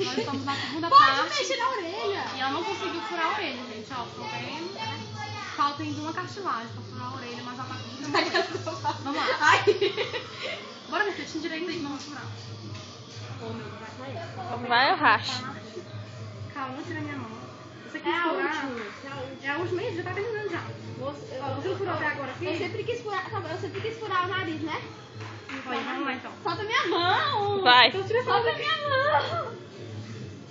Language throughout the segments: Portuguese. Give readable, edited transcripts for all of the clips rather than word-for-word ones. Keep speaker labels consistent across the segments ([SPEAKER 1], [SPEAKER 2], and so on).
[SPEAKER 1] Nós estamos na segunda
[SPEAKER 2] Pode
[SPEAKER 1] parte.
[SPEAKER 2] mexer na orelha.
[SPEAKER 1] E ela não conseguiu furar a orelha, gente. Ó, tô vendo. Falta ainda uma cartilagem pra furar a orelha, mas ela tá com muita. Vamos lá.
[SPEAKER 2] Ai.
[SPEAKER 1] Bora, minha filha, te endireita aí, vamos furar. Ô, meu, vai sair.
[SPEAKER 3] Vai, eu racho.
[SPEAKER 1] Calma, não tira minha mão. Você quis furar? É a última, já tá terminando já. Você furou até agora aqui?
[SPEAKER 2] Eu sempre quis furar o nariz, né?
[SPEAKER 1] Olha, vamos lá então.
[SPEAKER 2] Solta minha mão.
[SPEAKER 3] Vai.
[SPEAKER 1] Então tira
[SPEAKER 2] Solta minha mão.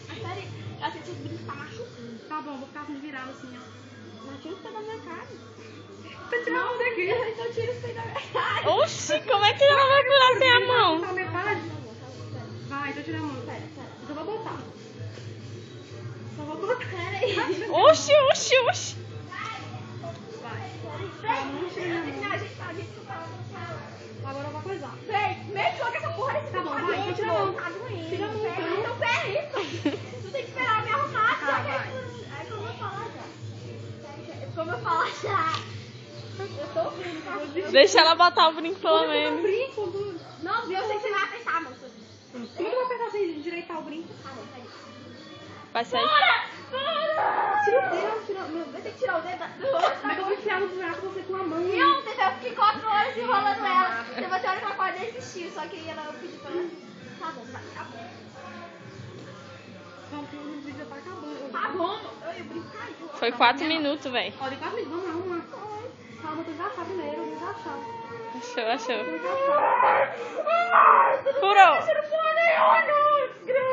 [SPEAKER 2] Sério, eu sei que os brincos tá machucando.
[SPEAKER 1] Tá bom, vou ficar assim virado assim, ó.
[SPEAKER 2] Não tira o peito da minha cara.
[SPEAKER 1] Tá tirando a mão daqui.
[SPEAKER 2] Então tira o peito da minha cara.
[SPEAKER 3] Oxi, como é que ela vai furar sem a mão?
[SPEAKER 1] Tá metade? Vai, então tira a mão.
[SPEAKER 2] Pera.
[SPEAKER 1] Então vou botar. Só vou botar.
[SPEAKER 2] Pera aí.
[SPEAKER 3] Oxi, oxi, oxi.
[SPEAKER 1] Vai.
[SPEAKER 2] Pera
[SPEAKER 1] Não tira a minha mão.
[SPEAKER 2] a gente tá.
[SPEAKER 1] Agora eu vou coisar.
[SPEAKER 2] Véi, mexe logo essa porra desse
[SPEAKER 1] Tá bom,
[SPEAKER 2] cabelo,
[SPEAKER 1] vai, então tira a mão.
[SPEAKER 2] tá doendo.
[SPEAKER 1] Tira a mão,
[SPEAKER 2] Pera,
[SPEAKER 1] então.
[SPEAKER 2] então pera aí. Tu tem que esperar eu me arrumar.
[SPEAKER 1] Tá,
[SPEAKER 2] já
[SPEAKER 1] vai.
[SPEAKER 2] É como eu falar já. É como eu falar já. Eu tô ouvindo, tá?
[SPEAKER 3] Deixa ela botar o brinco pelo
[SPEAKER 1] Olha, botar o
[SPEAKER 3] menos.
[SPEAKER 1] brinco, Dudu.
[SPEAKER 2] Não, viu? Eu sei que você vai apertar, moça.
[SPEAKER 1] Como que eu vou apertar sem endireitar o brinco?
[SPEAKER 2] Tá bom, peraí.
[SPEAKER 3] Vai sair.
[SPEAKER 2] Tira o dedo, tira. Meu Deus, tem que tirar o dedo do outro.
[SPEAKER 1] Como é que eu vou enfiar no buraco você com a mão?
[SPEAKER 2] E ontem eu fiquei 4 horas enrolando ela. Você vai ter hora que ela pode desistir, só que ela pediu pra ela. Tá bom, vai, tá bom.
[SPEAKER 1] Calma, que o vídeo já tá acabando.
[SPEAKER 2] Tá bom, eu brinco caiu.
[SPEAKER 3] Foi 4 minutos, velho.
[SPEAKER 1] Olha, 4 minutos, vamos lá. Calma, tem que achar primeiro, tem que achar.
[SPEAKER 3] Achou, achou.
[SPEAKER 1] Tem que achar.
[SPEAKER 3] Furou.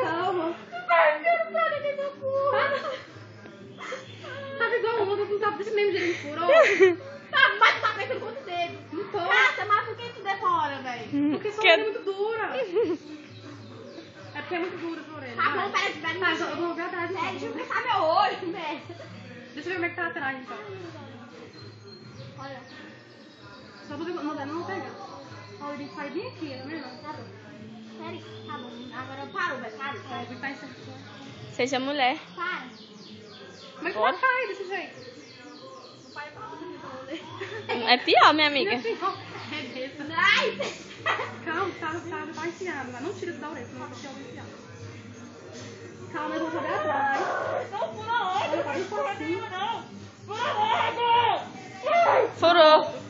[SPEAKER 1] Calma. Tava igual o outro, não tava desse mesmo jeito que furou.
[SPEAKER 2] Tá, mas tu tá apertando com o dedo.
[SPEAKER 1] Não tô.
[SPEAKER 2] Cata, mas por que tu demora, velho?
[SPEAKER 1] Porque sua orelha é muito dura. É porque é muito dura sua orelha.
[SPEAKER 2] Tá
[SPEAKER 1] vai.
[SPEAKER 2] bom, pera, pera.
[SPEAKER 1] Tá, então eu vou ver atrás.
[SPEAKER 2] Sério, deixa eu
[SPEAKER 1] Então.
[SPEAKER 2] fechar meu olho, velho.
[SPEAKER 1] Deixa eu ver como é que tá atrás, então.
[SPEAKER 2] Olha,
[SPEAKER 1] Só pra ver, não pegar. Olha, ele sai bem aqui, tá vendo?
[SPEAKER 2] tá bom. Sério, tá bom. Agora parou, velho, parou.
[SPEAKER 1] Ó, ele tá encerrado.
[SPEAKER 3] Seja mulher.
[SPEAKER 2] Para.
[SPEAKER 1] Como é que vai cair desse jeito?
[SPEAKER 2] Não para pra onde,
[SPEAKER 3] É pior, minha amiga.
[SPEAKER 1] Rebenta.
[SPEAKER 2] Ai,
[SPEAKER 1] Calma, tá enfiado. Mas não tira isso da orelha, senão vai ser algo enfiado. Calma, eu vou saber atrás.
[SPEAKER 2] não pula onde?
[SPEAKER 1] Olha, tá bem facinho.
[SPEAKER 2] Não. Pula logo.
[SPEAKER 3] Furou.